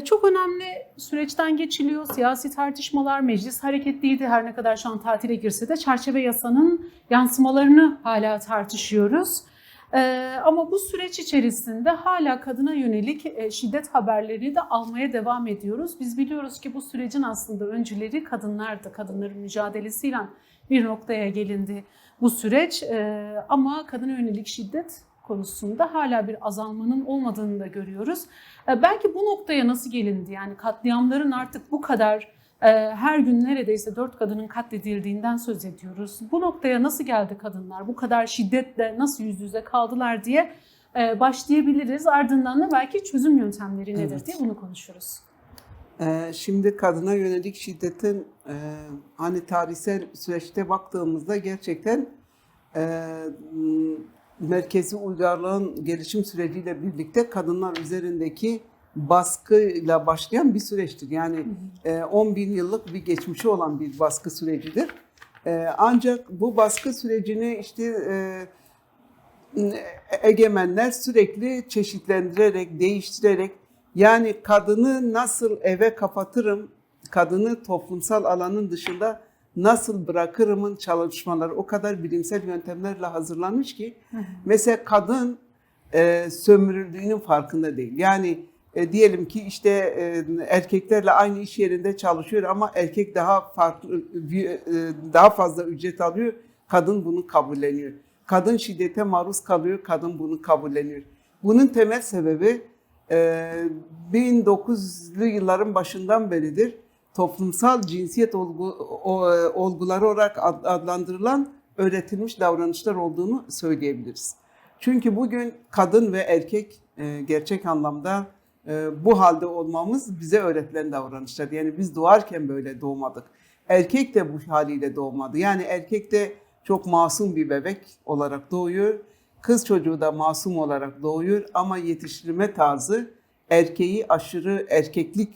Çok önemli süreçten geçiliyor. Siyasi tartışmalar, meclis hareketliydi. Her ne kadar şu an tatile girse de çerçeve yasanın yansımalarını hala tartışıyoruz. Ama bu süreç içerisinde hala kadına yönelik şiddet haberleri de almaya devam ediyoruz. Biz biliyoruz ki bu sürecin aslında öncüleri kadınlardı. Kadınların mücadelesiyle bir noktaya gelindi bu süreç. Ama kadına yönelik şiddet konusunda hala bir azalmanın olmadığını da görüyoruz. Belki bu noktaya nasıl gelindi? Yani katliamların artık bu kadar her gün neredeyse 4 kadının katledildiğinden söz ediyoruz. Bu noktaya nasıl geldi kadınlar? Bu kadar şiddetle nasıl yüz yüze kaldılar diye başlayabiliriz. Ardından da belki çözüm yöntemleri nedir diye bunu konuşuruz. Şimdi kadına yönelik şiddetin hani tarihsel süreçte baktığımızda gerçekten merkezi uygarlığın gelişim süreciyle birlikte kadınlar üzerindeki baskıyla başlayan bir süreçtir. Yani 10 bin yıllık bir geçmişi olan bir baskı sürecidir. Ancak bu baskı sürecini işte egemenler sürekli çeşitlendirerek, değiştirerek, yani kadını nasıl eve kapatırım, kadını toplumsal alanın dışında nasıl bırakırımın çalışmaları o kadar bilimsel yöntemlerle hazırlanmış ki mesela kadın sömürüldüğünün farkında değil. Yani diyelim ki işte erkeklerle aynı iş yerinde çalışıyor ama erkek daha farklı, daha fazla ücret alıyor, kadın bunu kabulleniyor. Kadın şiddete maruz kalıyor, kadın bunu kabulleniyor. Bunun temel sebebi 1900'lü yılların başından beridir toplumsal cinsiyet olguları olarak adlandırılan öğretilmiş davranışlar olduğunu söyleyebiliriz. Çünkü bugün kadın ve erkek gerçek anlamda bu halde olmamız bize öğretilen davranışlar. Yani biz doğarken böyle doğmadık. Erkek de bu haliyle doğmadı. Yani erkek de çok masum bir bebek olarak doğuyor. Kız çocuğu da masum olarak doğuyor ama yetiştirme tarzı erkeği aşırı erkeklik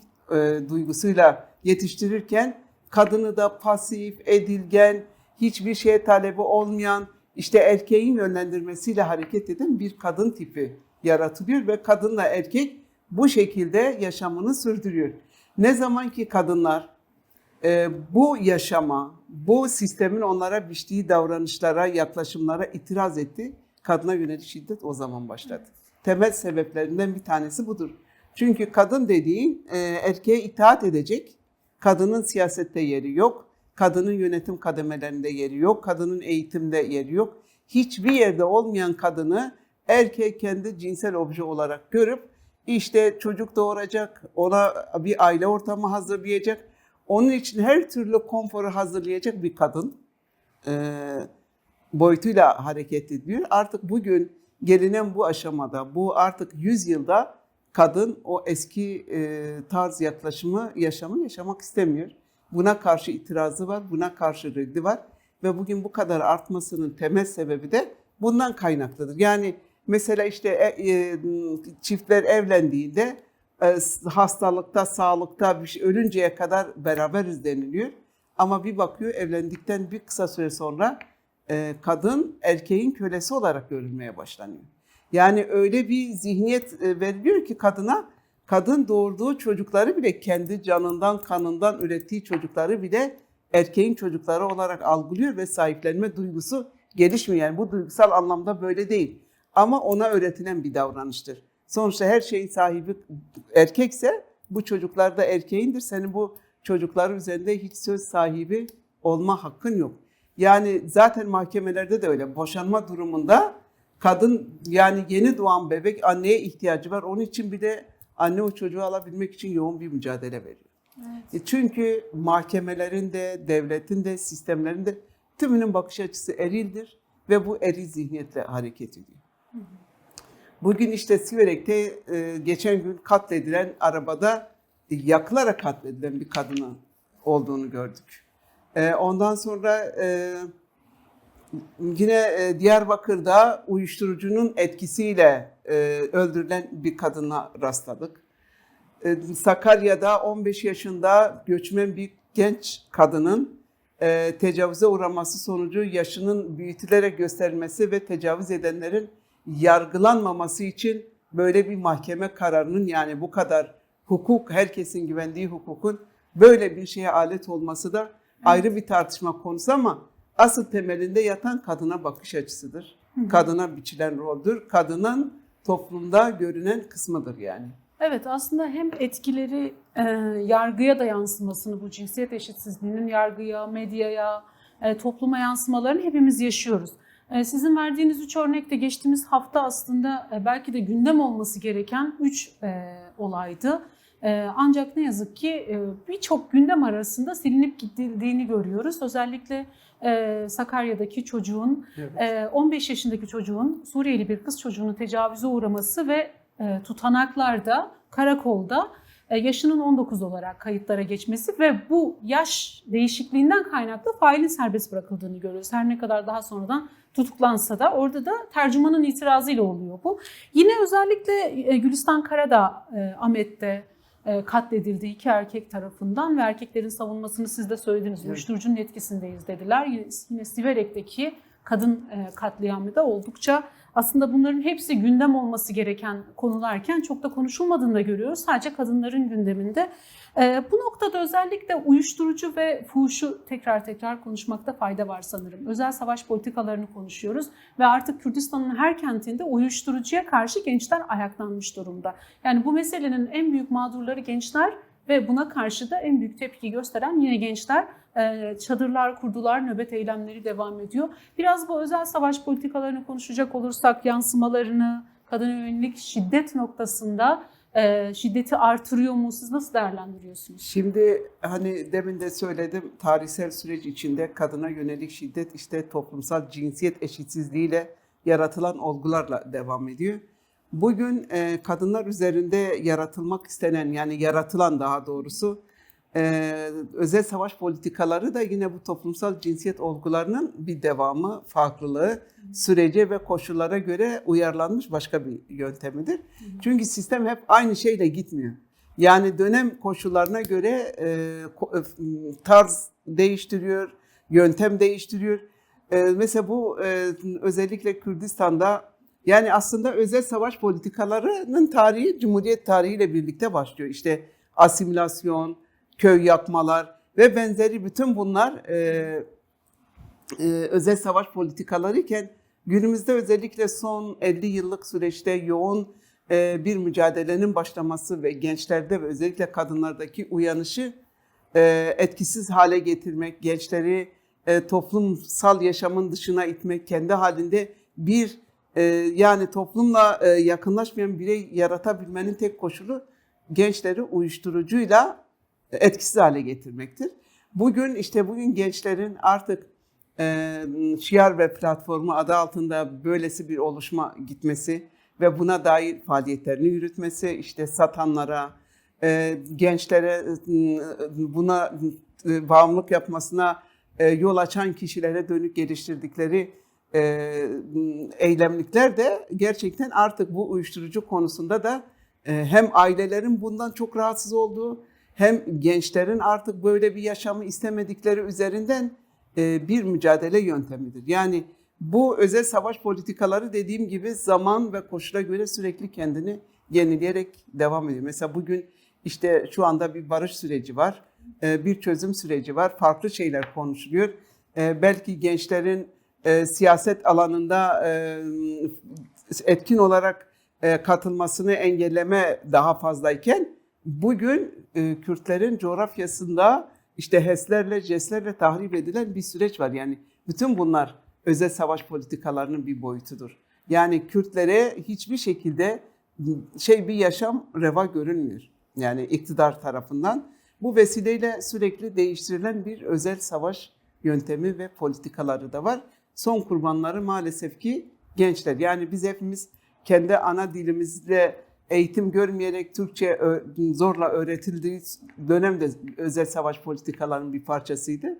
duygusuyla yetiştirirken kadını da pasif, edilgen, hiçbir şeye talebi olmayan, işte erkeğin yönlendirmesiyle hareket eden bir kadın tipi yaratılıyor ve kadınla erkek bu şekilde yaşamını sürdürüyor. Ne zaman ki kadınlar bu yaşama, bu sistemin onlara biçtiği davranışlara, yaklaşımlara itiraz etti, kadına yönelik şiddet o zaman başladı. Temel sebeplerinden bir tanesi budur. Çünkü kadın dediğin erkeğe itaat edecek, kadının siyasette yeri yok, kadının yönetim kademelerinde yeri yok, kadının eğitimde yeri yok. Hiçbir yerde olmayan kadını erkek kendi cinsel obje olarak görüp işte çocuk doğuracak, ona bir aile ortamı hazırlayacak, onun için her türlü konforu hazırlayacak bir kadın boyutuyla hareket ediyor. Artık bugün gelinen bu aşamada, bu artık 100 yılda kadın o eski tarz yaşamı yaşamak istemiyor. Buna karşı itirazı var, buna karşı reddi var ve bugün bu kadar artmasının temel sebebi de bundan kaynaklıdır. Yani mesela işte çiftler evlendiğinde hastalıkta, sağlıkta ölünceye kadar beraberiz deniliyor. Ama bir bakıyor evlendikten bir kısa süre sonra kadın erkeğin kölesi olarak görülmeye başlanıyor. Yani öyle bir zihniyet veriliyor ki kadına, kadın doğurduğu çocukları bile kendi canından, kanından ürettiği çocukları bile erkeğin çocukları olarak algılıyor ve sahiplenme duygusu gelişmiyor. Yani bu duygusal anlamda böyle değil. Ama ona öğretilen bir davranıştır. Sonuçta her şeyin sahibi erkekse bu çocuklar da erkeğindir. Senin bu çocukların üzerinde hiç söz sahibi olma hakkın yok. Yani zaten mahkemelerde de öyle. Boşanma durumunda kadın, yani yeni doğan bebek, anneye ihtiyacı var. Onun için bir de anne o çocuğu alabilmek için yoğun bir mücadele veriyor. Evet. Çünkü mahkemelerin de, devletin de, sistemlerin de tümünün bakış açısı erildir ve bu eril zihniyetle hareket ediyor. Bugün işte Siverek'te geçen gün katledilen arabada yakılarak katledilen bir kadının olduğunu gördük. Ondan sonra yine Diyarbakır'da uyuşturucunun etkisiyle öldürülen bir kadına rastladık. Sakarya'da 15 yaşında göçmen bir genç kadının tecavüze uğraması sonucu yaşının büyütülerek gösterilmesi ve tecavüz edenlerin yargılanmaması için böyle bir mahkeme kararının, yani bu kadar hukuk, herkesin güvendiği hukukun böyle bir şeye alet olması da ayrı bir tartışma konusu ama asıl temelinde yatan kadına bakış açısıdır. Kadına biçilen roldür. Kadının toplumda görünen kısmıdır yani. Evet, aslında hem etkileri yargıya da yansımasını, bu cinsiyet eşitsizliğinin yargıya, medyaya, topluma yansımalarını hepimiz yaşıyoruz. Sizin verdiğiniz 3 örnekte geçtiğimiz hafta aslında belki de gündem olması gereken 3 olaydı. Ancak ne yazık ki birçok gündem arasında silinip gidildiğini görüyoruz. Özellikle Sakarya'daki çocuğun, Evet. 15 yaşındaki çocuğun, Suriyeli bir kız çocuğunun tecavüze uğraması ve tutanaklarda, karakolda yaşının 19 olarak kayıtlara geçmesi ve bu yaş değişikliğinden kaynaklı failin serbest bırakıldığını görüyoruz. Her ne kadar daha sonradan tutuklansa da orada da tercümanın itirazıyla oluyor bu. Yine özellikle Gülistan Karadağ, Ahmet'te katledildi 2 erkek tarafından ve erkeklerin savunmasını siz de söylediniz. Evet. Uyuşturucunun etkisindeyiz dediler. Yine Siverek'teki kadın katliamı da oldukça aslında bunların hepsi gündem olması gereken konularken çok da konuşulmadığını da görüyoruz. Sadece kadınların gündeminde. Bu noktada özellikle uyuşturucu ve fuhuşu tekrar konuşmakta fayda var sanırım. Özel savaş politikalarını konuşuyoruz ve artık Kürdistan'ın her kentinde uyuşturucuya karşı gençler ayaklanmış durumda. Yani bu meselenin en büyük mağdurları gençler ve buna karşı da en büyük tepki gösteren yine gençler. Çadırlar kurdular, nöbet eylemleri devam ediyor. Biraz bu özel savaş politikalarını konuşacak olursak yansımalarını, kadına yönelik şiddet noktasında şiddeti artırıyor mu? Siz nasıl değerlendiriyorsunuz? Şimdi hani demin de söyledim, tarihsel süreç içinde kadına yönelik şiddet işte toplumsal cinsiyet eşitsizliğiyle yaratılan olgularla devam ediyor. Bugün kadınlar üzerinde yaratılmak istenen, yani yaratılan daha doğrusu özel savaş politikaları da yine bu toplumsal cinsiyet olgularının bir devamı, farklılığı, sürece ve koşullara göre uyarlanmış başka bir yöntemidir. Çünkü sistem hep aynı şeyle gitmiyor. Yani dönem koşullarına göre tarz değiştiriyor, yöntem değiştiriyor. Mesela bu özellikle Kürdistan'da, yani aslında özel savaş politikalarının tarihi Cumhuriyet tarihiyle birlikte başlıyor. İşte asimilasyon, köy yakmalar ve benzeri bütün bunlar özel savaş politikaları iken günümüzde özellikle son 50 yıllık süreçte yoğun bir mücadelenin başlaması ve gençlerde ve özellikle kadınlardaki uyanışı etkisiz hale getirmek, gençleri toplumsal yaşamın dışına itmek, kendi halinde bir yani toplumla yakınlaşmayan birey yaratabilmenin tek koşulu gençleri uyuşturucuyla etkisiz hale getirmektir. Bugün gençlerin artık Şiar ve Platformu adı altında böylesi bir oluşma gitmesi ve buna dair faaliyetlerini yürütmesi, işte satanlara, gençlere buna bağımlılık yapmasına yol açan kişilere dönük geliştirdikleri eylemlikler de gerçekten artık bu uyuşturucu konusunda da hem ailelerin bundan çok rahatsız olduğu, hem gençlerin artık böyle bir yaşamı istemedikleri üzerinden bir mücadele yöntemidir. Yani bu özel savaş politikaları dediğim gibi zaman ve koşula göre sürekli kendini yenileyerek devam ediyor. Mesela bugün işte şu anda bir barış süreci var, bir çözüm süreci var, farklı şeyler konuşuluyor. Belki gençlerin siyaset alanında etkin olarak katılmasını engelleme daha fazlayken bugün Kürtlerin coğrafyasında işte HES'lerle, JES'lerle tahrip edilen bir süreç var. Yani bütün bunlar özel savaş politikalarının bir boyutudur. Yani Kürtlere hiçbir şekilde bir yaşam reva görünmüyor. Yani iktidar tarafından. Bu vesileyle sürekli değiştirilen bir özel savaş yöntemi ve politikaları da var. Son kurbanları maalesef ki gençler. Yani biz hepimiz kendi ana dilimizle eğitim görmeyerek Türkçe zorla öğretildiği dönemde özel savaş politikalarının bir parçasıydı.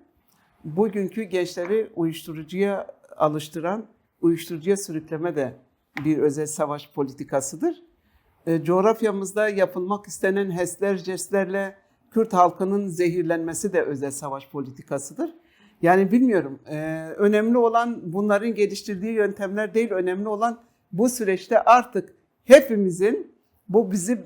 Bugünkü gençleri uyuşturucuya alıştıran, uyuşturucuya sürükleme de bir özel savaş politikasıdır. Coğrafyamızda yapılmak istenen HES'ler, JES'lerle Kürt halkının zehirlenmesi de özel savaş politikasıdır. Yani bilmiyorum, önemli olan bunların geliştirdiği yöntemler değil, önemli olan bu süreçte artık hepimizin Bu bizi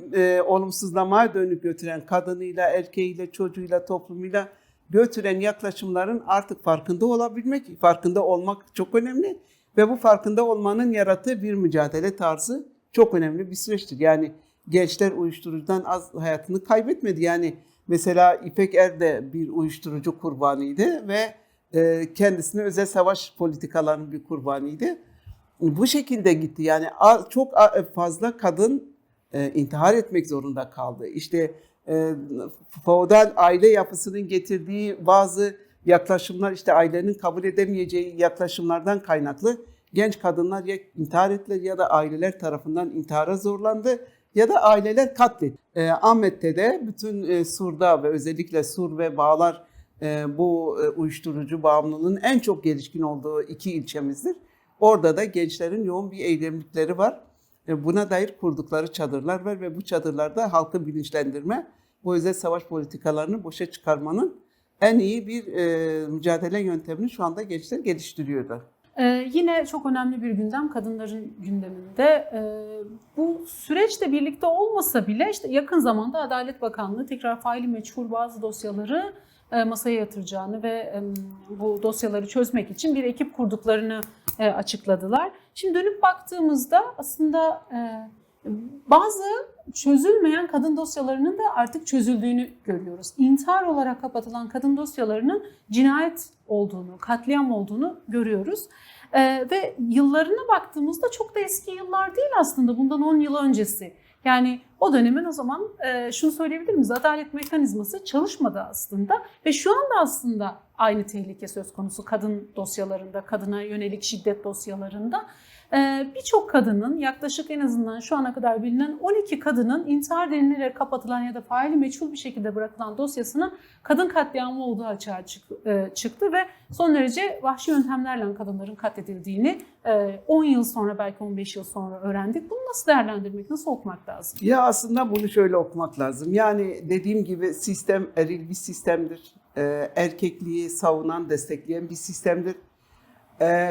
olumsuzlamaya dönük götüren, kadınıyla, erkeğiyle, çocuğuyla, toplumuyla götüren yaklaşımların artık farkında olabilmek, farkında olmak çok önemli. Ve bu farkında olmanın yarattığı bir mücadele tarzı çok önemli bir süreçtir. Yani gençler uyuşturucudan az hayatını kaybetmedi. Yani mesela İpek Er de bir uyuşturucu kurbanıydı ve kendisine özel savaş politikalarının bir kurbanıydı. Bu şekilde gitti. Yani çok fazla kadın intihar etmek zorunda kaldı. İşte feodal aile yapısının getirdiği bazı yaklaşımlar, işte ailenin kabul edemeyeceği yaklaşımlardan kaynaklı genç kadınlar ya intihar ettiler ya da aileler tarafından intihara zorlandı ya da aileler katledildi. Ahmet'te de bütün Sur'da ve özellikle Sur ve Bağlar bu uyuşturucu bağımlılığının en çok gelişkin olduğu 2 ilçemizdir. Orada da gençlerin yoğun bir eylemlikleri var. Buna dair kurdukları çadırlar var ve bu çadırlarda halkı bilinçlendirme, bu özel savaş politikalarını boşa çıkarmanın en iyi bir mücadele yöntemini şu anda gençler geliştiriyorlar. Yine çok önemli bir gündem kadınların gündeminde. Bu süreçle birlikte olmasa bile işte yakın zamanda Adalet Bakanlığı tekrar faili meçhul bazı dosyaları masaya yatıracağını ve bu dosyaları çözmek için bir ekip kurduklarını açıkladılar. Şimdi dönüp baktığımızda aslında bazı çözülmeyen kadın dosyalarının da artık çözüldüğünü görüyoruz. İntihar olarak kapatılan kadın dosyalarının cinayet olduğunu, katliam olduğunu görüyoruz. Ve yıllarına baktığımızda çok da eski yıllar değil aslında, bundan 10 yıl öncesi. Yani o dönemin o zaman şunu söyleyebilir miyiz? Adalet mekanizması çalışmadı aslında ve şu anda aslında aynı tehlike söz konusu kadın dosyalarında, kadına yönelik şiddet dosyalarında. Birçok kadının, yaklaşık en azından şu ana kadar bilinen 12 kadının intihar denilerek kapatılan ya da faili meçhul bir şekilde bırakılan dosyasının kadın katliamı olduğu açığa çıktı ve son derece vahşi yöntemlerle kadınların katledildiğini 10 yıl sonra, belki 15 yıl sonra öğrendik. Bunu nasıl değerlendirmek, nasıl okumak lazım? Ya aslında bunu şöyle okumak lazım. Yani dediğim gibi sistem eril bir sistemdir. Erkekliği savunan, destekleyen bir sistemdir.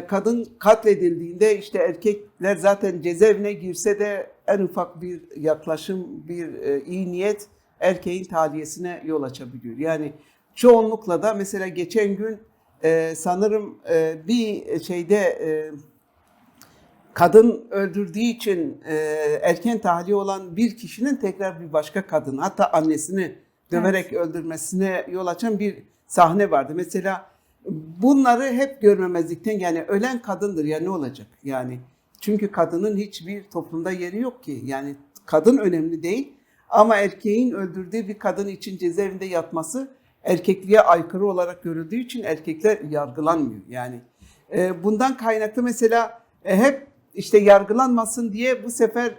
Kadın katledildiğinde işte erkekler zaten cezaevine girse de en ufak bir yaklaşım, bir iyi niyet erkeğin tahliyesine yol açabiliyor. Yani çoğunlukla da mesela geçen gün sanırım bir şeyde kadın öldürdüğü için erken tahliye olan bir kişinin tekrar bir başka kadın, hatta annesini döverek öldürmesine yol açan bir sahne vardı. Mesela bunları hep görmemezlikten, yani ölen kadındır ya ne olacak yani, çünkü kadının hiçbir toplumda yeri yok ki, yani kadın önemli değil ama erkeğin öldürdüğü bir kadın için cezaevinde yatması erkekliğe aykırı olarak görüldüğü için erkekler yargılanmıyor. Yani bundan kaynaklı mesela hep işte yargılanmasın diye bu sefer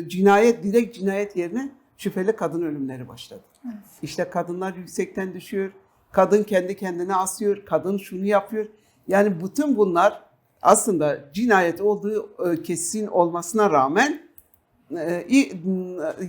cinayet, direkt cinayet yerine şüpheli kadın ölümleri başladı. Evet. İşte kadınlar yüksekten düşüyor. Kadın kendi kendine asıyor, kadın şunu yapıyor. Yani bütün bunlar aslında cinayet olduğu kesin olmasına rağmen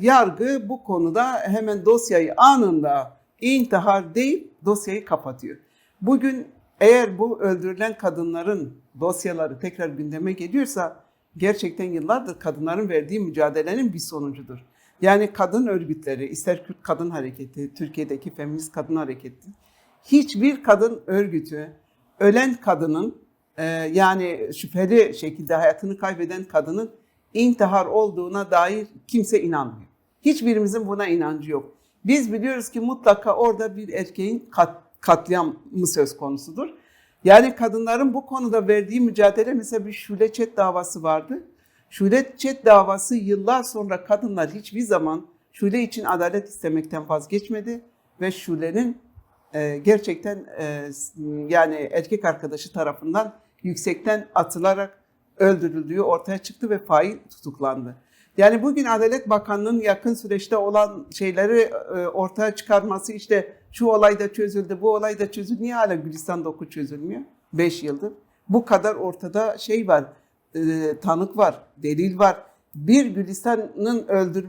yargı bu konuda hemen dosyayı anında intihar değil, dosyayı kapatıyor. Bugün eğer bu öldürülen kadınların dosyaları tekrar gündeme geliyorsa gerçekten yıllardır kadınların verdiği mücadelenin bir sonucudur. Yani kadın örgütleri, ister Kürt Kadın Hareketi, Türkiye'deki Feminist Kadın Hareketi, hiçbir kadın örgütü ölen kadının yani şüpheli şekilde hayatını kaybeden kadının intihar olduğuna dair kimse inanmıyor. Hiçbirimizin buna inancı yok. Biz biliyoruz ki mutlaka orada bir erkeğin katliamı söz konusudur. Yani kadınların bu konuda verdiği mücadele, mesela bir Şule Çet davası vardı. Şule Çet davası yıllar sonra kadınlar hiçbir zaman Şule için adalet istemekten vazgeçmedi ve Şule'nin gerçekten yani erkek arkadaşı tarafından yüksekten atılarak öldürüldüğü ortaya çıktı ve fail tutuklandı. Yani bugün Adalet Bakanlığı'nın yakın süreçte olan şeyleri ortaya çıkarması, işte şu olay da çözüldü, bu olay da çözüldü. Niye hala Gülistan Doku çözülmüyor? 5 yıldır. Bu kadar ortada şey var, tanık var, delil var. Bir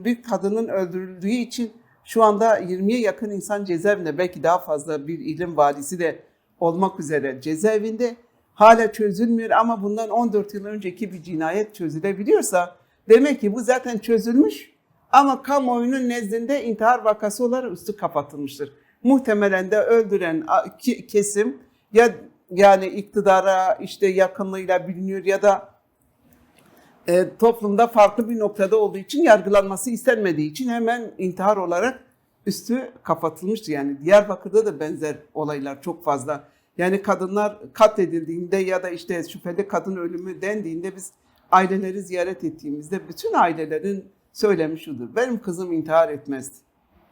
bir kadının öldürüldüğü için şu anda 20'ye yakın insan cezaevinde, belki daha fazla, bir ilim valisi de olmak üzere cezaevinde. Hala çözülmüyor ama bundan 14 yıl önceki bir cinayet çözülebiliyorsa Demek ki bu zaten çözülmüş ama kamuoyunun nezdinde intihar vakası olarak üstü kapatılmıştır. Muhtemelen de öldüren kesim ya yani iktidara işte yakınlığıyla biliniyor ya da toplumda farklı bir noktada olduğu için yargılanması istenmediği için hemen intihar olarak üstü kapatılmıştı. Yani Diyarbakır'da da benzer olaylar çok fazla. Yani kadınlar katledildiğinde ya da işte şüpheli kadın ölümü dendiğinde biz aileleri ziyaret ettiğimizde bütün ailelerin söylemi şudur: benim kızım intihar etmezdi.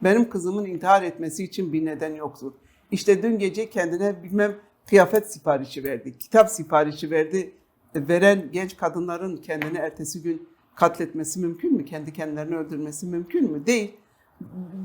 Benim kızımın intihar etmesi için bir neden yoktu. İşte dün gece kendine bilmem kıyafet siparişi verdi, kitap siparişi verdi. Veren genç kadınların kendini ertesi gün katletmesi mümkün mü? Kendi kendilerini öldürmesi mümkün mü? Değil.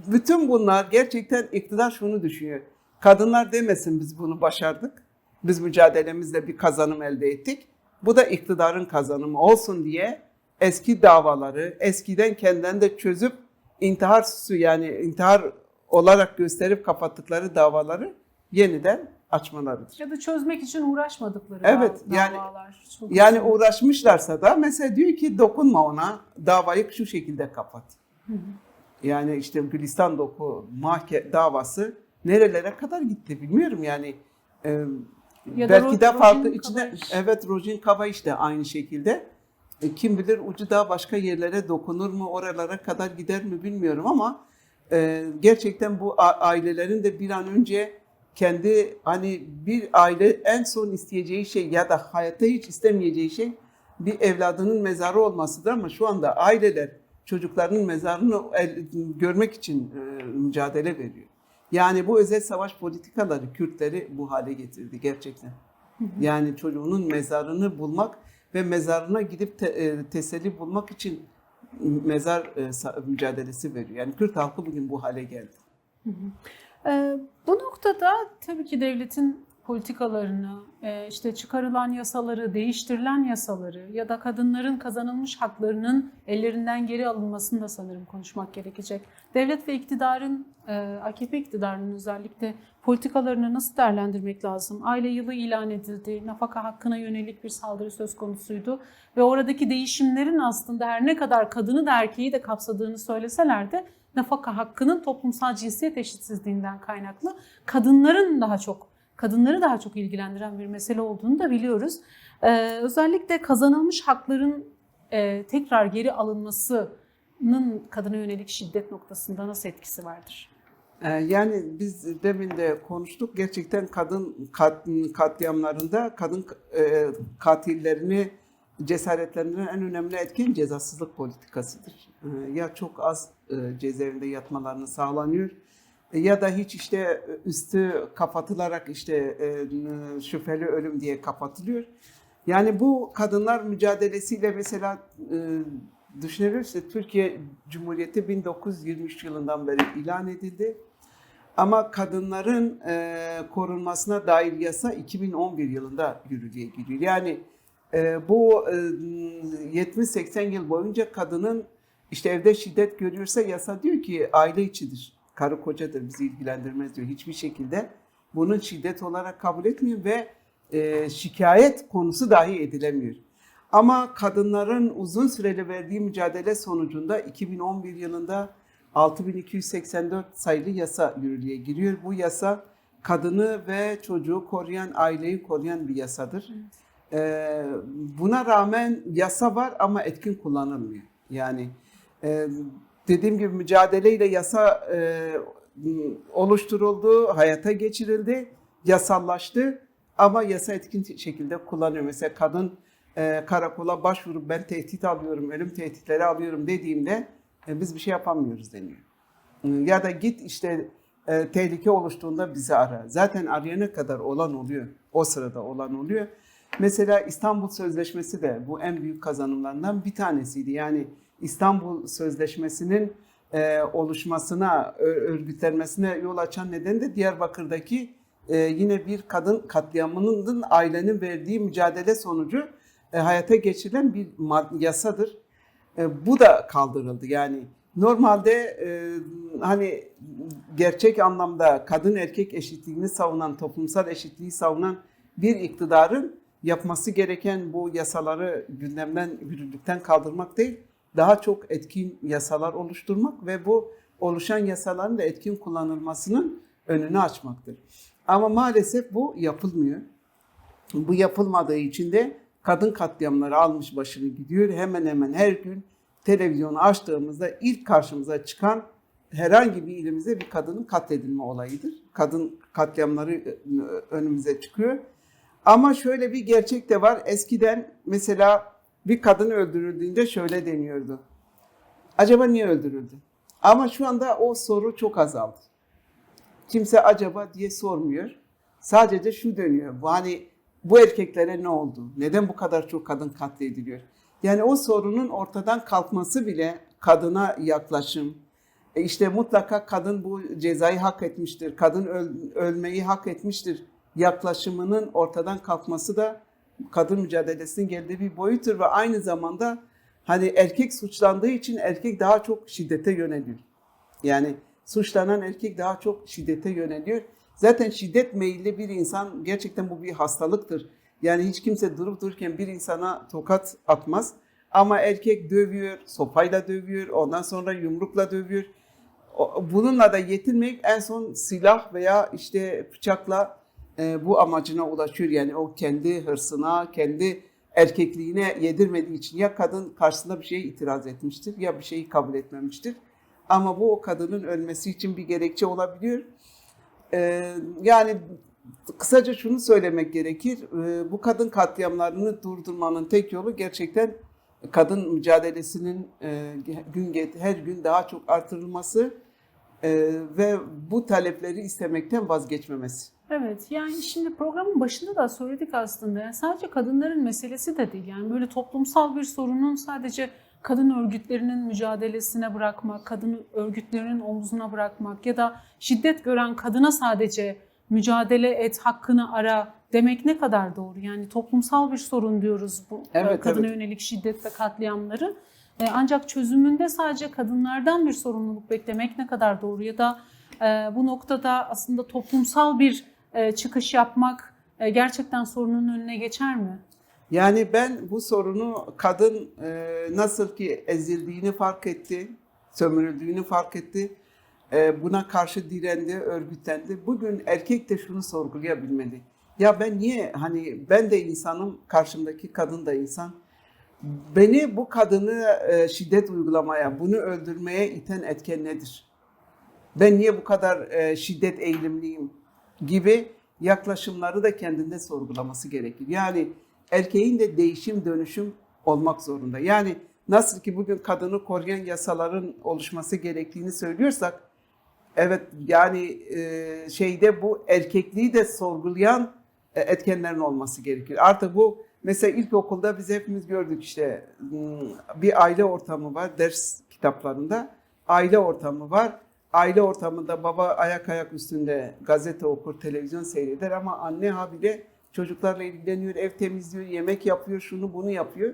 Bütün bunlar gerçekten iktidar şunu düşünüyor: kadınlar demesin biz bunu başardık, biz mücadelemizle bir kazanım elde ettik, bu da iktidarın kazanımı olsun diye eski davaları, eskiden kendilerini de çözüp intihar süsü yani intihar olarak gösterip kapattıkları davaları yeniden açmalarıdır. Ya da çözmek için uğraşmadıkları Evet, davalar. Yani uğraşmışlarsa da mesela diyor ki dokunma ona, davayı şu şekilde kapat. Hı hı. Yani işte Gülistan Doku davası nerelere kadar gitti bilmiyorum yani. Ya Belki de farklı Rojin içinde. Kabayiş. Evet, Rojin Kabayiş de aynı şekilde. Kim bilir ucu daha başka yerlere dokunur mu, oralara kadar gider mi bilmiyorum ama gerçekten bu ailelerin de bir an önce kendi hani bir aile en son isteyeceği şey ya da hayatta hiç istemeyeceği şey bir evladının mezarı olmasıdır ama şu anda aileler çocuklarının mezarını görmek için mücadele veriyor. Yani bu özel savaş politikaları Kürtleri bu hale getirdi gerçekten. Yani çocuğunun mezarını bulmak ve mezarına gidip teselli bulmak için mezar mücadelesi veriyor. Yani Kürt halkı bugün bu hale geldi. Bu noktada tabii ki devletin politikalarını, işte çıkarılan yasaları, değiştirilen yasaları ya da kadınların kazanılmış haklarının ellerinden geri alınmasını da sanırım konuşmak gerekecek. Devlet ve iktidarın, AKP iktidarının özellikle politikalarını nasıl değerlendirmek lazım? Aile yılı ilan edildi, nafaka hakkına yönelik bir saldırı söz konusuydu ve oradaki değişimlerin aslında her ne kadar kadını da erkeği de kapsadığını söyleseler de nafaka hakkının toplumsal cinsiyet eşitsizliğinden kaynaklı kadınları daha çok ilgilendiren bir mesele olduğunu da biliyoruz. Özellikle kazanılmış hakların tekrar geri alınmasının kadına yönelik şiddet noktasında nasıl etkisi vardır? Yani biz demin de konuştuk. Gerçekten kadın katliamlarında kadın katillerini cesaretlendiren en önemli etken cezasızlık politikasıdır. Ya çok az cezaevinde yatmalarını sağlanıyor ya da hiç işte üstü kapatılarak işte şüpheli ölüm diye kapatılıyor. Yani bu kadınlar mücadelesiyle mesela düşünebilirsiniz, Türkiye Cumhuriyeti 1923 yılından beri ilan edildi. Ama kadınların korunmasına dair yasa 2011 yılında yürürlüğe giriyor. Yani bu 70-80 yıl boyunca kadının işte evde şiddet görüyorsa yasa diyor ki aile içidir, karı kocadır, bizi ilgilendirmez diyor. Hiçbir şekilde bunun şiddet olarak kabul etmiyor ve şikayet konusu dahi edilemiyor. Ama kadınların uzun süreli verdiği mücadele sonucunda 2011 yılında 6284 sayılı yasa yürürlüğe giriyor. Bu yasa kadını ve çocuğu koruyan, aileyi koruyan bir yasadır. Buna rağmen yasa var ama etkin kullanılmıyor. Yani dediğim gibi mücadeleyle yasa oluşturuldu, hayata geçirildi, yasallaştı ama yasa etkin şekilde kullanıyor. Mesela kadın karakola başvurup ben tehdit alıyorum, ölüm tehditleri alıyorum dediğimde biz bir şey yapamıyoruz deniyor. Ya da git işte tehlike oluştuğunda bizi ara. Zaten arayana kadar olan oluyor. O sırada olan oluyor. Mesela İstanbul Sözleşmesi de bu en büyük kazanımlarından bir tanesiydi. Yani İstanbul Sözleşmesi'nin oluşmasına, örgütlenmesine yol açan neden de Diyarbakır'daki yine bir kadın katliamının ailenin verdiği mücadele sonucu hayata geçirilen bir yasadır. Bu da kaldırıldı. Yani normalde hani gerçek anlamda kadın erkek eşitliğini savunan, toplumsal eşitliği savunan bir iktidarın yapması gereken bu yasaları gündemden, yürürlükten kaldırmak değil, daha çok etkin yasalar oluşturmak ve bu oluşan yasaların da etkin kullanılmasının önünü açmaktır. Ama maalesef bu yapılmıyor. Bu yapılmadığı için de kadın katliamları almış başını gidiyor. Hemen hemen her gün televizyonu açtığımızda ilk karşımıza çıkan herhangi bir ilimizde bir kadının katledilme olayıdır. Kadın katliamları önümüze çıkıyor. Ama şöyle bir gerçek de var. Eskiden mesela bir kadın öldürüldüğünde şöyle deniyordu. Acaba niye öldürüldü? Ama şu anda o soru çok azaldı. Kimse acaba diye sormuyor. Sadece şu dönüyor. Bu erkeklere ne oldu? Neden bu kadar çok kadın katlediliyor? Yani o sorunun ortadan kalkması bile kadına yaklaşım. İşte mutlaka kadın bu cezayı hak etmiştir. Kadın ölmeyi hak etmiştir. Yaklaşımının ortadan kalkması da kadın mücadelesinin geldiği bir boyuttur ve aynı zamanda hani erkek suçlandığı için erkek daha çok şiddete yöneliyor. Yani suçlanan erkek daha çok şiddete yöneliyor. Zaten şiddet meyilli bir insan gerçekten bu bir hastalıktır. Yani hiç kimse durup dururken bir insana tokat atmaz. Ama erkek dövüyor, sopayla dövüyor, ondan sonra yumrukla dövüyor. Bununla da yetinmeyip en son silah veya işte bıçakla bu amacına ulaşıyor. Yani o kendi hırsına, kendi erkekliğine yedirmediği için ya kadın karşısında bir şeye itiraz etmiştir ya bir şeyi kabul etmemiştir. Ama bu o kadının ölmesi için bir gerekçe olabiliyor. Yani kısaca şunu söylemek gerekir. Bu kadın katliamlarını durdurmanın tek yolu gerçekten kadın mücadelesinin her gün daha çok artırılması ve bu talepleri istemekten vazgeçmemesi. Evet, yani şimdi programın başında da söyledik aslında. Yani sadece kadınların meselesi de değil. Yani böyle toplumsal bir sorunun sadece kadın örgütlerinin mücadelesine bırakmak, kadın örgütlerinin omzuna bırakmak ya da şiddet gören kadına sadece mücadele et, hakkını ara demek ne kadar doğru? Yani toplumsal bir sorun diyoruz bu kadına yönelik şiddet ve katliamları. Ancak çözümünde sadece kadınlardan bir sorumluluk beklemek ne kadar doğru? Ya da bu noktada aslında toplumsal bir çıkış yapmak gerçekten sorunun önüne geçer mi? Yani ben bu sorunu kadın nasıl ki ezildiğini fark etti, sömürüldüğünü fark etti, buna karşı direndi, örgütlendi. Bugün erkek de şunu sorgulayabilmeli. Ya ben niye, hani ben de insanım, karşımdaki kadın da insan. Beni bu kadını şiddet uygulamaya, bunu öldürmeye iten etken nedir? Ben niye bu kadar şiddet eğilimliyim gibi yaklaşımları da kendinde sorgulaması gerekir. Yani erkeğin de değişim dönüşüm olmak zorunda. Yani nasıl ki bugün kadını koruyan yasaların oluşması gerektiğini söylüyorsak, evet yani bu erkekliği de sorgulayan etkenlerin olması gerekir. Artık bu mesela ilkokulda biz hepimiz gördük işte bir aile ortamı var ders kitaplarında. Aile ortamı var. Aile ortamında baba ayak üstünde gazete okur, televizyon seyreder ama anne habire çocuklarla ilgileniyor, ev temizliyor, yemek yapıyor, şunu bunu yapıyor.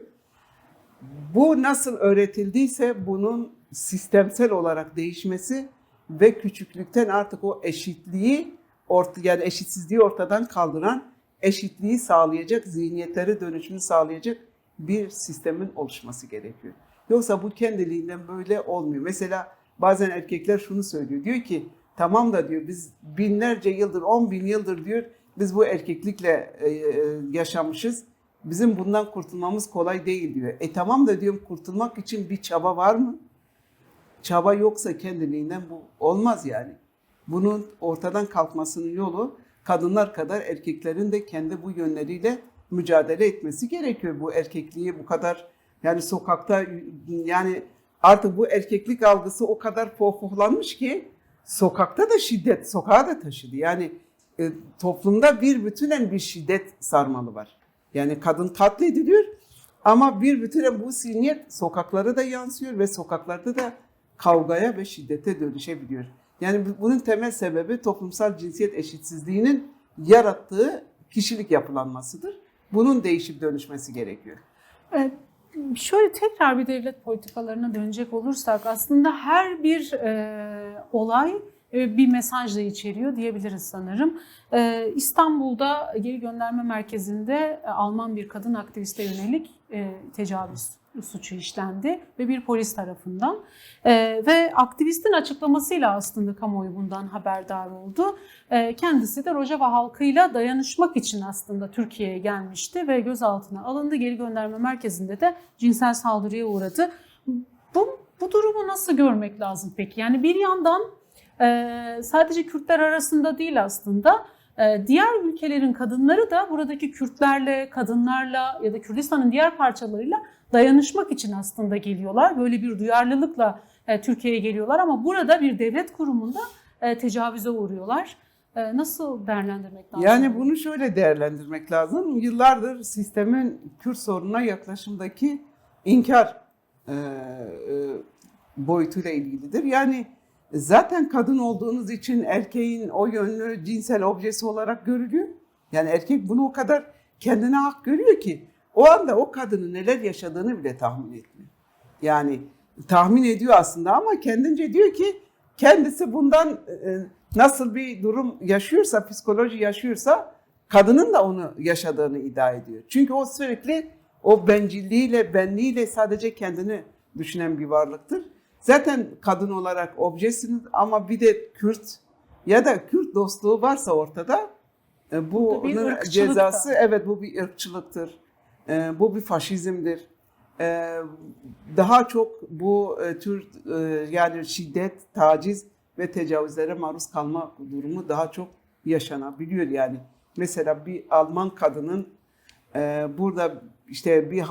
Bu nasıl öğretildiyse bunun sistemsel olarak değişmesi ve küçüklükten artık o eşitliği, yani eşitsizliği ortadan kaldıran, eşitliği sağlayacak, zihniyetleri dönüşümünü sağlayacak bir sistemin oluşması gerekiyor. Yoksa bu kendiliğinden böyle olmuyor. Mesela bazen erkekler şunu söylüyor. Diyor ki tamam da diyor biz binlerce yıldır, 10.000 yıldır diyor biz bu erkeklikle yaşamışız. Bizim bundan kurtulmamız kolay değil diyor. Tamam da diyorum kurtulmak için bir çaba var mı? Çaba yoksa kendiliğinden bu olmaz yani. Bunun ortadan kalkmasının yolu kadınlar kadar erkeklerin de kendi bu yönleriyle mücadele etmesi gerekiyor. Bu erkekliği bu kadar yani sokakta yani artık bu erkeklik algısı o kadar pohpohlanmış ki sokakta da şiddet sokağa da taşıdı. Yani toplumda bir bütünen bir şiddet sarmalı var. Yani kadın katlediliyor ama bir bütünen bu zihniyet sokaklara da yansıyor ve sokaklarda da kavgaya ve şiddete dönüşebiliyor. Yani bunun temel sebebi toplumsal cinsiyet eşitsizliğinin yarattığı kişilik yapılanmasıdır. Bunun değişip dönüşmesi gerekiyor. Şöyle tekrar bir devlet politikalarına dönecek olursak aslında her bir olay bir mesaj da içeriyor diyebiliriz sanırım. İstanbul'da geri gönderme merkezinde Alman bir kadın aktiviste yönelik tecavüz suçu işlendi ve bir polis tarafından. Ve aktivistin açıklamasıyla aslında kamuoyu bundan haberdar oldu. Kendisi de Rojava halkıyla dayanışmak için aslında Türkiye'ye gelmişti ve gözaltına alındı. Geri gönderme merkezinde de cinsel saldırıya uğradı. Bu durumu nasıl görmek lazım peki? Yani bir yandan sadece Kürtler arasında değil aslında, diğer ülkelerin kadınları da buradaki Kürtlerle, kadınlarla ya da Kürdistan'ın diğer parçalarıyla dayanışmak için aslında geliyorlar. Böyle bir duyarlılıkla Türkiye'ye geliyorlar ama burada bir devlet kurumunda tecavüze uğruyorlar. Nasıl değerlendirmek lazım? Yani bunu şöyle değerlendirmek lazım. Yıllardır sistemin Kürt sorununa yaklaşımdaki inkar boyutuyla ilgilidir. Yani zaten kadın olduğunuz için erkeğin o yönlü cinsel objesi olarak görülüyor. Yani erkek bunu o kadar kendine hak görüyor ki o anda o kadının neler yaşadığını bile tahmin etmiyor. Yani tahmin ediyor aslında ama kendince diyor ki kendisi bundan nasıl bir durum yaşıyorsa, psikoloji yaşıyorsa kadının da onu yaşadığını iddia ediyor. Çünkü o sürekli o bencilliğiyle, benliğiyle sadece kendini düşünen bir varlıktır. Zaten kadın olarak objesiniz ama bir de Kürt ya da Kürt dostluğu varsa ortada bunun cezası, evet, bu bir ırkçılıktır. Bu bir faşizmdir. Daha çok bu tür yani şiddet, taciz ve tecavüzlere maruz kalma durumu daha çok yaşanabiliyor yani. Mesela bir Alman kadının burada işte bir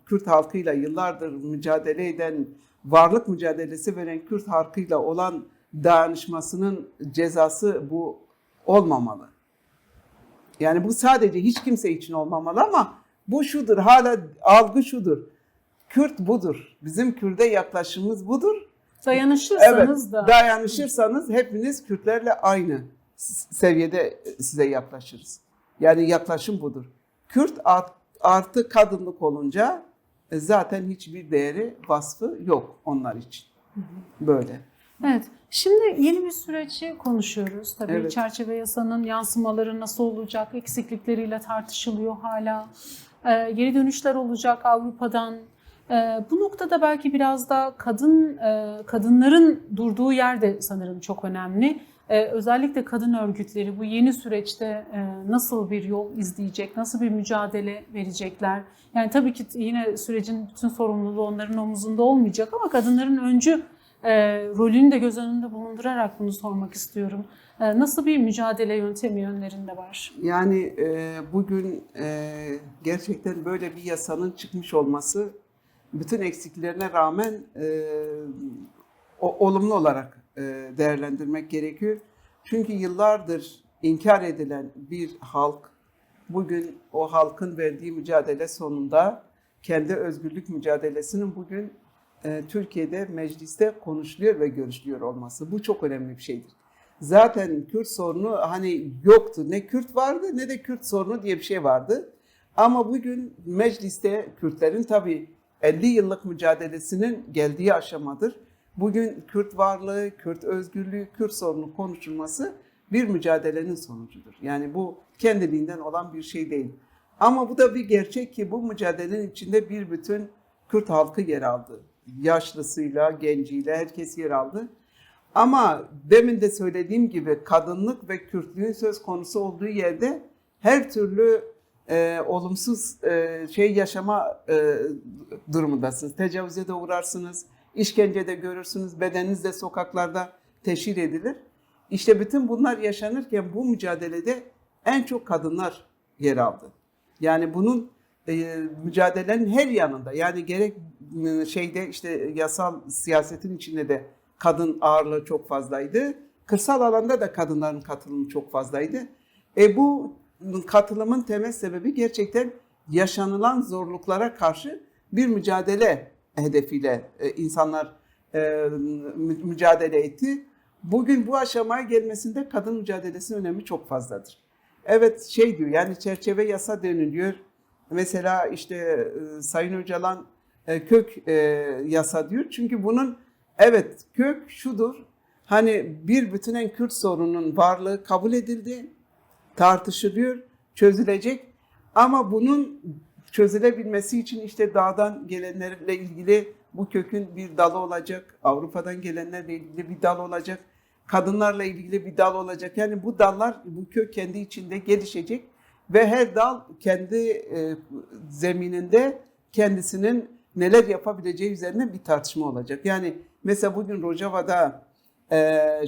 Kürt halkıyla yıllardır mücadele eden, varlık mücadelesi veren Kürt halkıyla olan dayanışmasının cezası bu olmamalı. Yani bu sadece hiç kimse için olmamalı ama bu şudur, hala algı şudur. Kürt budur. Bizim Kürt'e yaklaşımımız budur. Dayanışırsanız evet, da. Dayanışırsanız hepiniz Kürtlerle aynı seviyede size yaklaşırız. Yani yaklaşım budur. Kürt artı kadınlık olunca zaten hiçbir değeri, vasfı yok onlar için. Böyle. Evet. Şimdi yeni bir süreci konuşuyoruz. Tabii Evet. çerçeve yasanın yansımaları nasıl olacak, eksiklikleriyle tartışılıyor hala. Geri dönüşler olacak Avrupa'dan. Bu noktada belki biraz da kadınların durduğu yer de sanırım çok önemli. Özellikle kadın örgütleri bu yeni süreçte nasıl bir yol izleyecek, nasıl bir mücadele verecekler? Yani tabii ki yine sürecin bütün sorumluluğu onların omuzunda olmayacak ama kadınların öncü rolünü de göz önünde bulundurarak bunu sormak istiyorum. Nasıl bir mücadele yöntemi yönlerinde var? Yani bugün gerçekten böyle bir yasanın çıkmış olması bütün eksiklerine rağmen olumlu olarak değerlendirmek gerekiyor. Çünkü yıllardır inkar edilen bir halk bugün o halkın verdiği mücadele sonunda kendi özgürlük mücadelesinin bugün Türkiye'de mecliste konuşuluyor ve görüşülüyor olması. Bu çok önemli bir şeydir. Zaten Kürt sorunu hani yoktu. Ne Kürt vardı ne de Kürt sorunu diye bir şey vardı. Ama bugün mecliste Kürtlerin tabii 50 yıllık mücadelesinin geldiği aşamadır. Bugün Kürt varlığı, Kürt özgürlüğü, Kürt sorunu konuşulması bir mücadelenin sonucudur. Yani bu kendiliğinden olan bir şey değil. Ama bu da bir gerçek ki bu mücadelenin içinde bir bütün Kürt halkı yer aldı. Yaşlısıyla, genciyle herkes yer aldı. Ama demin de söylediğim gibi kadınlık ve Kürtlüğün söz konusu olduğu yerde her türlü olumsuz şey yaşama durumundasınız. Tecavüze de uğrarsınız, işkence de görürsünüz, bedeniniz de sokaklarda teşhir edilir. İşte bütün bunlar yaşanırken bu mücadelede en çok kadınlar yer aldı. Yani bunun mücadelenin her yanında, yani gerek şeyde işte yasal siyasetin içinde de kadın ağırlığı çok fazlaydı. Kırsal alanda da kadınların katılımı çok fazlaydı. Bu katılımın temel sebebi gerçekten yaşanılan zorluklara karşı bir mücadele hedefiyle insanlar mücadele etti. Bugün bu aşamaya gelmesinde kadın mücadelesinin önemi çok fazladır. Evet şey diyor yani çerçeve yasa deniliyor. Mesela işte Sayın Öcalan kök yasa diyor. Çünkü bunun evet kök şudur. Hani bir bütünen Kürt sorununun varlığı kabul edildi, tartışılıyor, çözülecek. Ama bunun çözülebilmesi için işte dağdan gelenlerle ilgili bu kökün bir dalı olacak, Avrupa'dan gelenlerle ilgili bir dal olacak, kadınlarla ilgili bir dal olacak. Yani bu dallar, bu kök kendi içinde gelişecek ve her dal kendi zemininde kendisinin neler yapabileceği üzerine bir tartışma olacak. Yani mesela bugün Rojava'da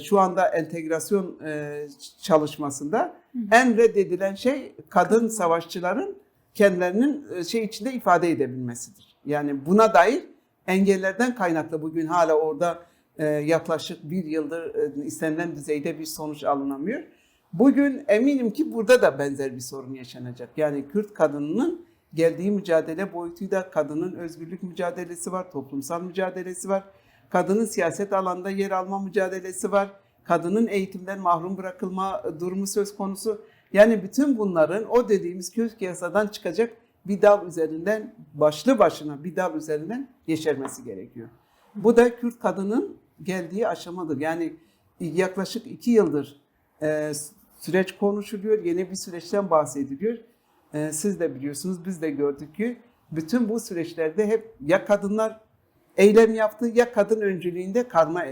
şu anda entegrasyon çalışmasında en reddedilen şey kadın savaşçıların kendilerinin şey içinde ifade edebilmesidir. Yani buna dair engellerden kaynaklı bugün hala orada yaklaşık bir yıldır istenilen düzeyde bir sonuç alınamıyor. Bugün eminim ki burada da benzer bir sorun yaşanacak. Yani Kürt kadınının geldiği mücadele boyutuyla kadının özgürlük mücadelesi var, toplumsal mücadelesi var. Kadının siyaset alanında yer alma mücadelesi var. Kadının eğitimden mahrum bırakılma durumu söz konusu. Yani bütün bunların o dediğimiz kök yasadan çıkacak bir dal üzerinden, başlı başına bir dal üzerinden yeşermesi gerekiyor. Bu da Kürt kadının geldiği aşamadır. Yani yaklaşık 2 yıldır süreç konuşuluyor, yeni bir süreçten bahsediliyor. Siz de biliyorsunuz, biz de gördük ki bütün bu süreçlerde hep ya kadınlar eylem yaptı ya kadın öncülüğünde karma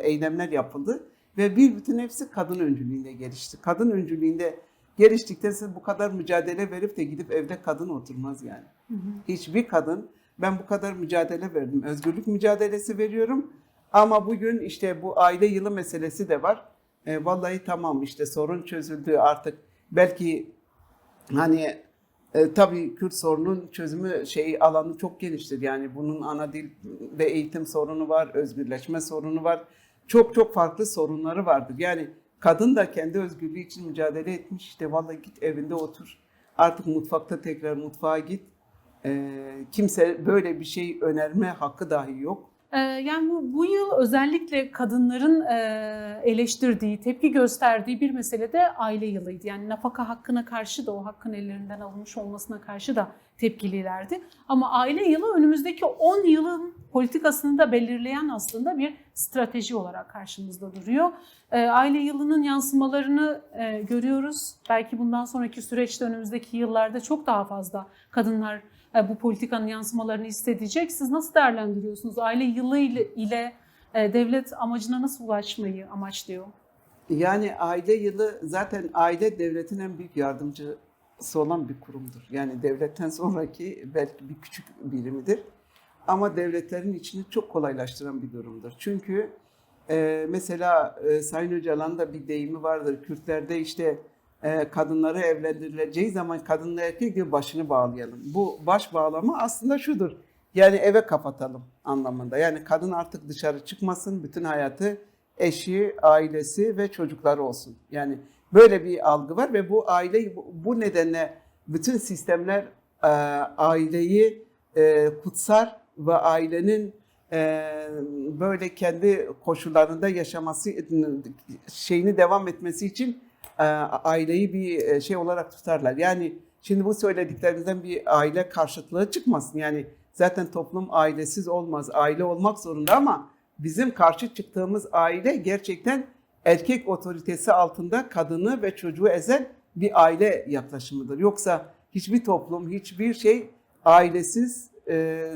eylemler yapıldı ve bir bütün hepsi kadın öncülüğünde gelişti. Kadın öncülüğünde geliştikten sonra bu kadar mücadele verip de gidip evde kadın oturmaz yani. Hiçbir kadın ben bu kadar mücadele verdim, özgürlük mücadelesi veriyorum ama bugün işte bu aile yılı meselesi de var. Vallahi tamam işte sorun çözüldü artık belki hani tabii Kürt sorunun çözümü alanı çok geniştir. Yani bunun ana dil ve eğitim sorunu var, özgürleşme sorunu var. Çok çok farklı sorunları vardır. Yani kadın da kendi özgürlüğü için mücadele etmiş. İşte vallahi git evinde otur. Artık mutfakta tekrar mutfağa git. Kimse böyle bir şey önerme hakkı dahi yok. Yani bu yıl özellikle kadınların eleştirdiği, tepki gösterdiği bir mesele de aile yılıydı. Yani nafaka hakkına karşı da o hakkın ellerinden alınmış olmasına karşı da tepkililerdi. Ama aile yılı önümüzdeki 10 yılın politikasını da belirleyen aslında bir strateji olarak karşımızda duruyor. Aile yılının yansımalarını görüyoruz. Belki bundan sonraki süreçte önümüzdeki yıllarda çok daha fazla kadınlar bu politikanın yansımalarını hissedecek. Siz nasıl değerlendiriyorsunuz? Aile yılı ile devlet amacına nasıl ulaşmayı amaçlıyor? Yani aile yılı zaten aile devletin en büyük yardımcısı olan bir kurumdur. Yani devletten sonraki belki bir küçük birimidir. Ama devletlerin içini çok kolaylaştıran bir durumdur. Çünkü mesela Sayın Öcalan'ın da bir deyimi vardır. Kürtlerde işte kadınları evlendirileceği zaman kadınla erkek gibi başını bağlayalım. Bu baş bağlama aslında şudur. Yani eve kapatalım anlamında. Yani kadın artık dışarı çıkmasın, bütün hayatı eşi, ailesi ve çocukları olsun. Yani böyle bir algı var ve bu aile bu nedenle bütün sistemler aileyi kutsar ve ailenin böyle kendi koşullarında yaşaması şeyini devam etmesi için aileyi bir şey olarak tutarlar. Yani şimdi bu söylediklerimizden bir aile karşıtlığı çıkmasın. Yani zaten toplum ailesiz olmaz. Aile olmak zorunda ama bizim karşı çıktığımız aile gerçekten erkek otoritesi altında kadını ve çocuğu ezen bir aile yaklaşımıdır. Yoksa hiçbir toplum, hiçbir şey ailesiz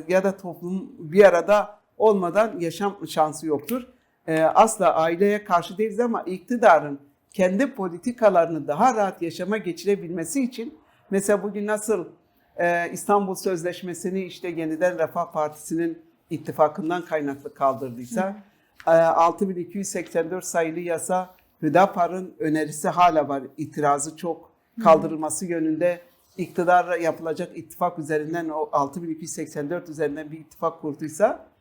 ya da toplum bir arada olmadan yaşam şansı yoktur. Asla aileye karşı değiliz ama iktidarın kendi politikalarını daha rahat yaşama geçirebilmesi için mesela bugün nasıl İstanbul Sözleşmesi'ni işte yeniden Refah Partisi'nin ittifakından kaynaklı kaldırdıysa 6284 sayılı yasa Hüdapar'ın önerisi hala var. İtirazı çok kaldırılması yönünde iktidarla yapılacak ittifak üzerinden o 6284 üzerinden bir ittifak kurduysa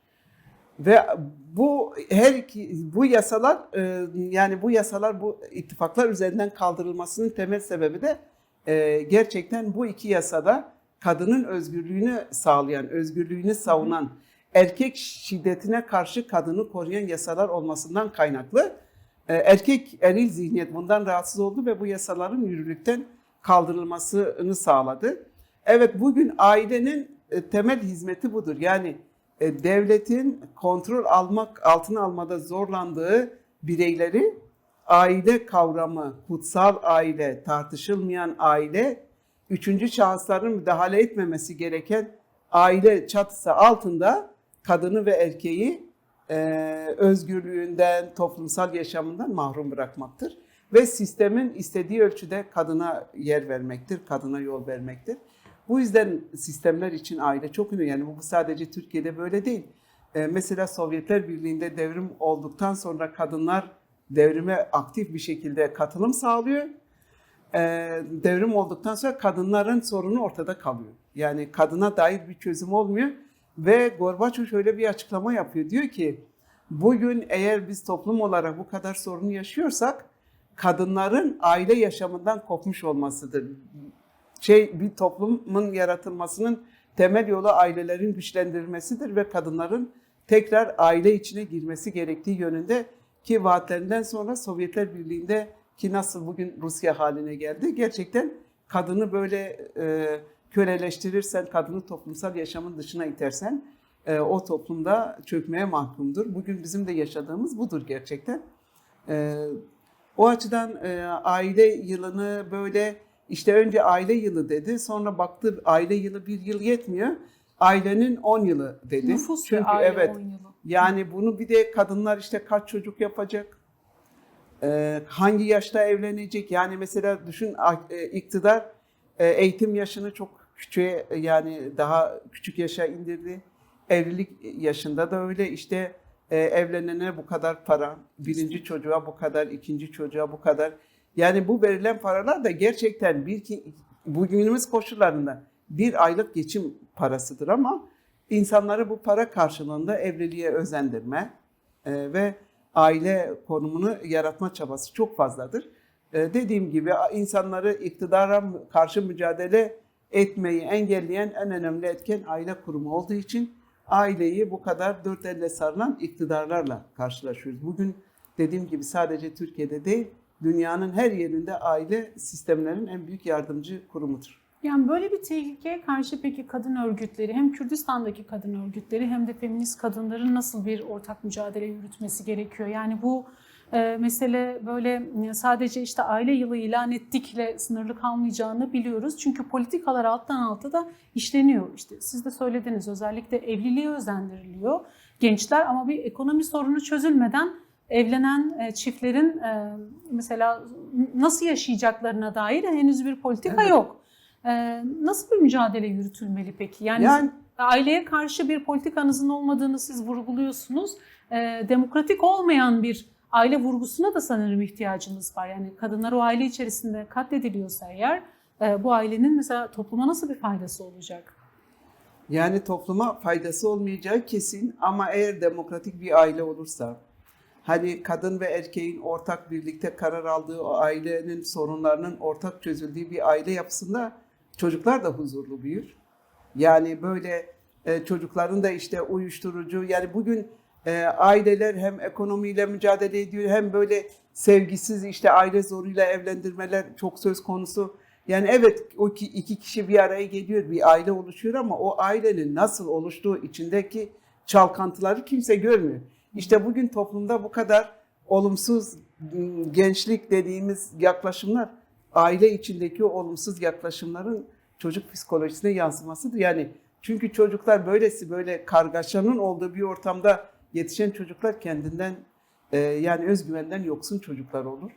ve bu yasalar yani bu yasalar bu ittifaklar üzerinden kaldırılmasının temel sebebi de gerçekten bu iki yasada kadının özgürlüğünü sağlayan, özgürlüğünü savunan, erkek şiddetine karşı kadını koruyan yasalar olmasından kaynaklı. Erkek eril zihniyet bundan rahatsız oldu ve bu yasaların yürürlükten kaldırılmasını sağladı. Evet, bugün ailenin temel hizmeti budur. Yani devletin kontrol altına almada zorlandığı bireyleri aile kavramı, kutsal aile, tartışılmayan aile üçüncü şahısların müdahale etmemesi gereken aile çatısı altında kadını ve erkeği özgürlüğünden, toplumsal yaşamından mahrum bırakmaktır. Ve sistemin istediği ölçüde kadına yer vermektir, kadına yol vermektir. Bu yüzden sistemler için aile çok önemli. Yani bu sadece Türkiye'de böyle değil. Mesela Sovyetler Birliği'nde devrim olduktan sonra kadınlar devrime aktif bir şekilde katılım sağlıyor. Devrim olduktan sonra kadınların sorunu ortada kalıyor. Yani kadına dair bir çözüm olmuyor. Ve Gorbaçov şöyle bir açıklama yapıyor. Diyor ki bugün eğer biz toplum olarak bu kadar sorunu yaşıyorsak kadınların aile yaşamından kopmuş olmasıdır. Bir toplumun yaratılmasının temel yolu ailelerin güçlendirilmesidir ve kadınların tekrar aile içine girmesi gerektiği yönünde ki vaatlerinden sonra Sovyetler Birliği'nde ki nasıl bugün Rusya haline geldi. Gerçekten kadını böyle köleleştirirsen, kadını toplumsal yaşamın dışına itersen o toplumda çökmeye mahkumdur. Bugün bizim de yaşadığımız budur gerçekten. O açıdan aile yılını böyle işte önce aile yılı dedi, sonra baktı aile yılı bir yıl yetmiyor. Ailenin 10 yılı dedi. Nüfus çünkü ve aile evet 10 yılı. yani bunu bir de kadınlar işte kaç çocuk yapacak? Hangi yaşta evlenecek? Yani mesela düşün iktidar eğitim yaşını çok küçüğe yani daha küçük yaşa indirdi. Evlilik yaşında da öyle işte evlenene bu kadar para, birinci çocuğa bu kadar, ikinci çocuğa bu kadar. Yani bu verilen paralar da gerçekten bugünümüz koşullarında bir aylık geçim parasıdır ama insanları bu para karşılığında evliliğe özendirme ve aile konumunu yaratma çabası çok fazladır. Dediğim gibi insanları iktidara karşı mücadele etmeyi engelleyen en önemli etken aile kurumu olduğu için aileyi bu kadar dört elle sarılan iktidarlarla karşılaşıyoruz. Bugün dediğim gibi sadece Türkiye'de değil, dünyanın her yerinde aile sistemlerinin en büyük yardımcı kurumudur. Yani böyle bir tehlikeye karşı peki kadın örgütleri, hem Kürdistan'daki kadın örgütleri hem de feminist kadınların nasıl bir ortak mücadele yürütmesi gerekiyor? Yani bu mesele böyle sadece işte aile yılı ilan ettikle sınırlı kalmayacağını biliyoruz. Çünkü politikalar alttan alta da işleniyor. İşte siz de söylediniz, özellikle evliliğe özendiriliyor gençler ama bir ekonomi sorunu çözülmeden evlenen çiftlerin mesela nasıl yaşayacaklarına dair henüz bir politika yok. Nasıl bir mücadele yürütülmeli peki? Yani aileye karşı bir politikanızın olmadığını siz vurguluyorsunuz. Demokratik olmayan bir aile vurgusuna da sanırım ihtiyacımız var. Yani kadınlar o aile içerisinde katlediliyorsa eğer bu ailenin mesela topluma nasıl bir faydası olacak? Yani topluma faydası olmayacağı kesin ama eğer demokratik bir aile olursa, hani kadın ve erkeğin ortak birlikte karar aldığı o ailenin sorunlarının ortak çözüldüğü bir aile yapısında çocuklar da huzurlu büyür. Yani böyle çocukların da işte uyuşturucu yani bugün aileler hem ekonomiyle mücadele ediyor hem böyle sevgisiz işte aile zoruyla evlendirmeler çok söz konusu. Yani evet o iki kişi bir araya geliyor bir aile oluşuyor ama o ailenin nasıl oluştuğu içindeki çalkantıları kimse görmüyor. İşte bugün toplumda bu kadar olumsuz gençlik dediğimiz yaklaşımlar aile içindeki o olumsuz yaklaşımların çocuk psikolojisine yansımasıdır. Yani çünkü çocuklar böyle kargaşanın olduğu bir ortamda yetişen çocuklar kendinden yani özgüvenden yoksun çocuklar olur.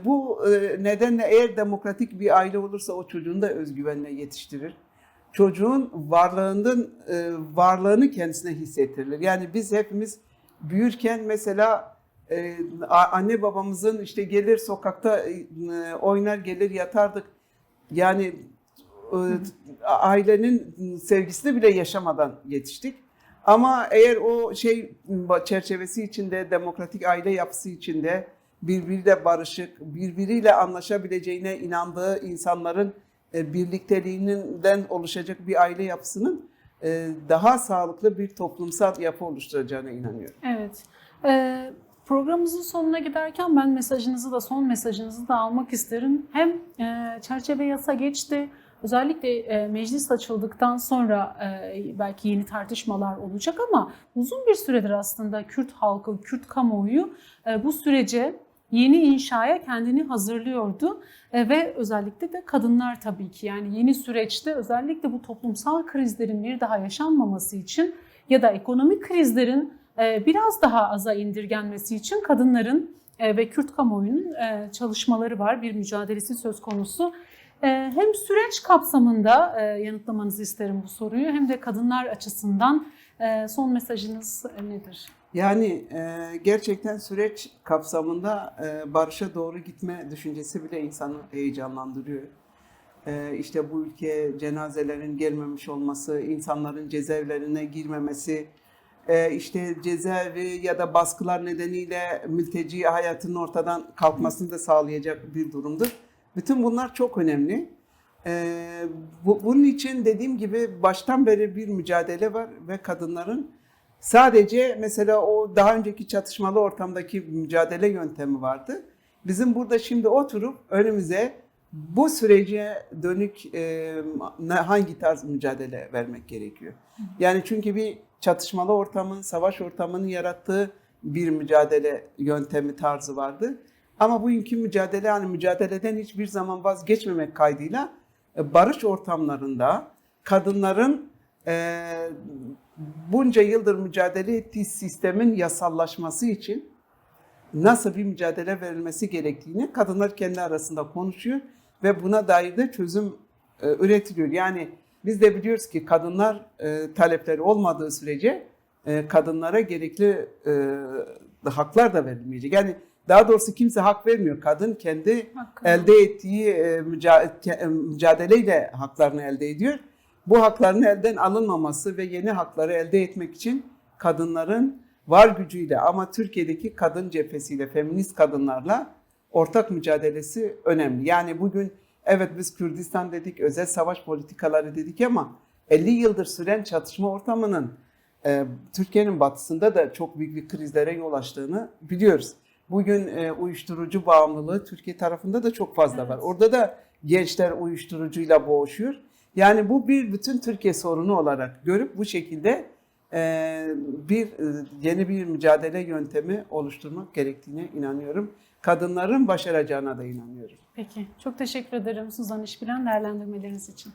Bu nedenle eğer demokratik bir aile olursa o çocuğun da özgüvenle yetiştirir. Çocuğun varlığını kendisine hissettirilir. Yani biz hepimiz büyürken mesela anne babamızın işte gelir sokakta oynar gelir yatardık. Yani ailenin sevgisini bile yaşamadan yetiştik. Ama eğer o çerçevesi içinde, demokratik aile yapısı içinde birbiriyle barışık, birbiriyle anlaşabileceğine inandığı insanların birlikteliğinden oluşacak bir aile yapısının daha sağlıklı bir toplumsal yapı oluşturacağına inanıyorum. Evet. Programımızın sonuna giderken ben son mesajınızı da almak isterim. Hem çerçeve yasa geçti. Özellikle meclis açıldıktan sonra belki yeni tartışmalar olacak ama uzun bir süredir aslında Kürt halkı, Kürt kamuoyu bu sürece yeni inşaya kendini hazırlıyordu. Ve özellikle de kadınlar tabii ki, yani yeni süreçte özellikle bu toplumsal krizlerin bir daha yaşanmaması için ya da ekonomik krizlerin biraz daha aza indirgenmesi için kadınların ve Kürt kamuoyunun çalışmaları var, bir mücadelesi söz konusu. Hem süreç kapsamında yanıtlamanızı isterim bu soruyu, hem de kadınlar açısından son mesajınız nedir? Yani gerçekten süreç kapsamında barışa doğru gitme düşüncesi bile insanı heyecanlandırıyor. İşte bu ülkeye cenazelerin gelmemiş olması, insanların cezaevlerine girmemesi, işte cezaevi ya da baskılar nedeniyle mülteci hayatının ortadan kalkmasını da sağlayacak bir durumdur. Bütün bunlar çok önemli. Bunun için dediğim gibi baştan beri bir mücadele var ve kadınların sadece mesela o daha önceki çatışmalı ortamdaki mücadele yöntemi vardı. Bizim burada şimdi oturup önümüze bu sürece dönük hangi tarz mücadele vermek gerekiyor? Yani çünkü bir çatışmalı ortamın, savaş ortamının yarattığı bir mücadele yöntemi tarzı vardı. Ama bugünkü mücadele, hani mücadeleden hiçbir zaman vazgeçmemek kaydıyla barış ortamlarında kadınların bunca yıldır mücadele ettiği sistemin yasallaşması için nasıl bir mücadele verilmesi gerektiğini kadınlar kendi arasında konuşuyor ve buna dair de çözüm üretiliyor. Yani biz de biliyoruz ki kadınlar talepleri olmadığı sürece kadınlara gerekli haklar da verilmeyecek. Yani daha doğrusu kimse hak vermiyor. Kadın kendi elde ettiği mücadeleyle haklarını elde ediyor. Bu hakların elden alınmaması ve yeni hakları elde etmek için kadınların var gücüyle, ama Türkiye'deki kadın cephesiyle, feminist kadınlarla ortak mücadelesi önemli. Yani bugün evet biz Kürdistan dedik, özel savaş politikaları dedik ama 50 yıldır süren çatışma ortamının Türkiye'nin batısında da çok büyük bir krizlere yol açtığını biliyoruz. Bugün uyuşturucu bağımlılığı Türkiye tarafında da çok fazla var. Orada da gençler uyuşturucuyla boğuşuyor. Yani bu bir bütün Türkiye sorunu olarak görüp bu şekilde yeni bir mücadele yöntemi oluşturmak gerektiğine inanıyorum. Kadınların başaracağına da inanıyorum. Peki, çok teşekkür ederim Suzan İşbilen değerlendirmeleriniz için.